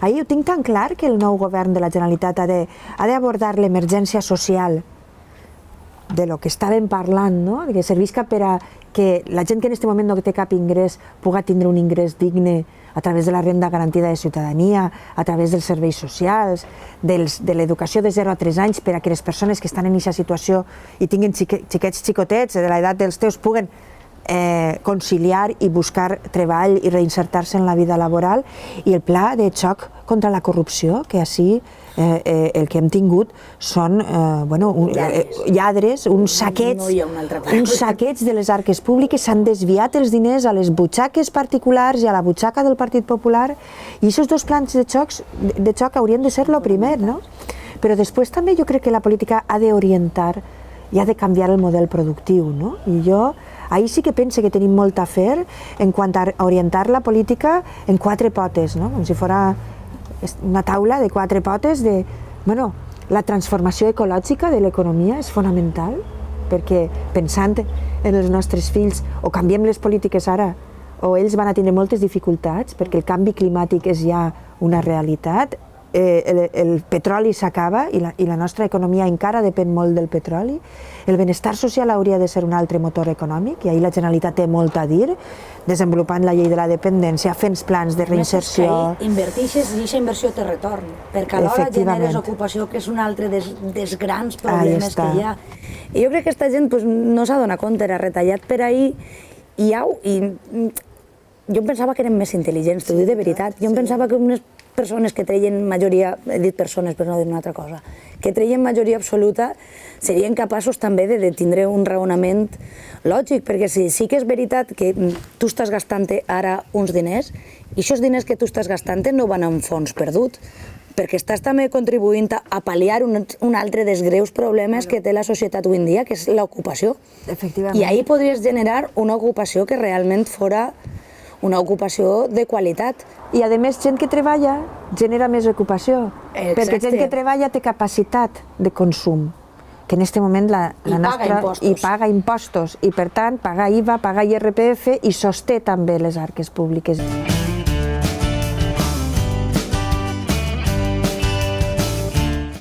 Ahir ho tinc tan clar que el nou govern de la Generalitat ha d'abordar l'emergència social de lo que estàvem parlant, no? Que servisca per a que la gent que en aquest moment no té cap ingrés pugui tindre un ingrés digne a través de la renda garantida de ciutadania, a través dels serveis socials, de l'educació de 0 a 3 anys per a que les persones que estan en aquesta situació i tinguin xiquets xicotets de l'edat dels teus puguen conciliar i buscar treball i reinsertar-se en la vida laboral, i el pla de xoc contra la corrupció, que així el que hem tingut són lladres, un saqueig de les arques públiques, s'han desviat els diners a les butxaques particulars i a la butxaca del Partit Popular, i aquests dos plans de xoc haurien de ser el primer, no? Però després també jo crec que la política ha d'orientar i ha de canviar el model productiu, no? I jo ahir sí que penso que tenim molt a fer en quant a orientar la política en 4 potes, no? Com si fos una taula de 4 potes de... Bueno, la transformació ecològica de l'economia és fonamental, perquè pensant en els nostres fills, o canviem les polítiques ara, o ells van a tindre moltes dificultats, perquè el canvi climàtic és ja una realitat, el petroli s'acaba i la nostra economia encara depèn molt del petroli. El benestar social hauria de ser un altre motor econòmic, i ahir la Generalitat té molt a dir, desenvolupant la llei de la dependència, fent plans de reinserció... Més que inverteixes i aquesta inversió té retorn, perquè alhora generes ocupació, que és un altre dels grans problemes que hi ha. I jo crec que aquesta gent no s'ha donat compte, era retallat per ahir, i jo em pensava que eren més intel·ligents, t'ho dic de veritat. Jo em pensava que unes persones que treien majoria, he dit persones per no dir una altra cosa, que treien majoria absoluta serien capaços també de tindre un raonament lògic, perquè sí que és veritat que tu estàs gastant ara uns diners i aquests diners que tu estàs gastant no van a un fons perdut, perquè estàs també contribuint a pal·liar un altre dels greus problemes que té la societat avui en dia, que és l'ocupació. I ahir podries generar una ocupació que realment fora una ocupació de qualitat. I a més, gent que treballa genera més ocupació, perquè gent que treballa té capacitat de consum, que en aquest moment la nostra... I paga impostos, i per tant paga IVA, paga IRPF i sosté també les arques públiques.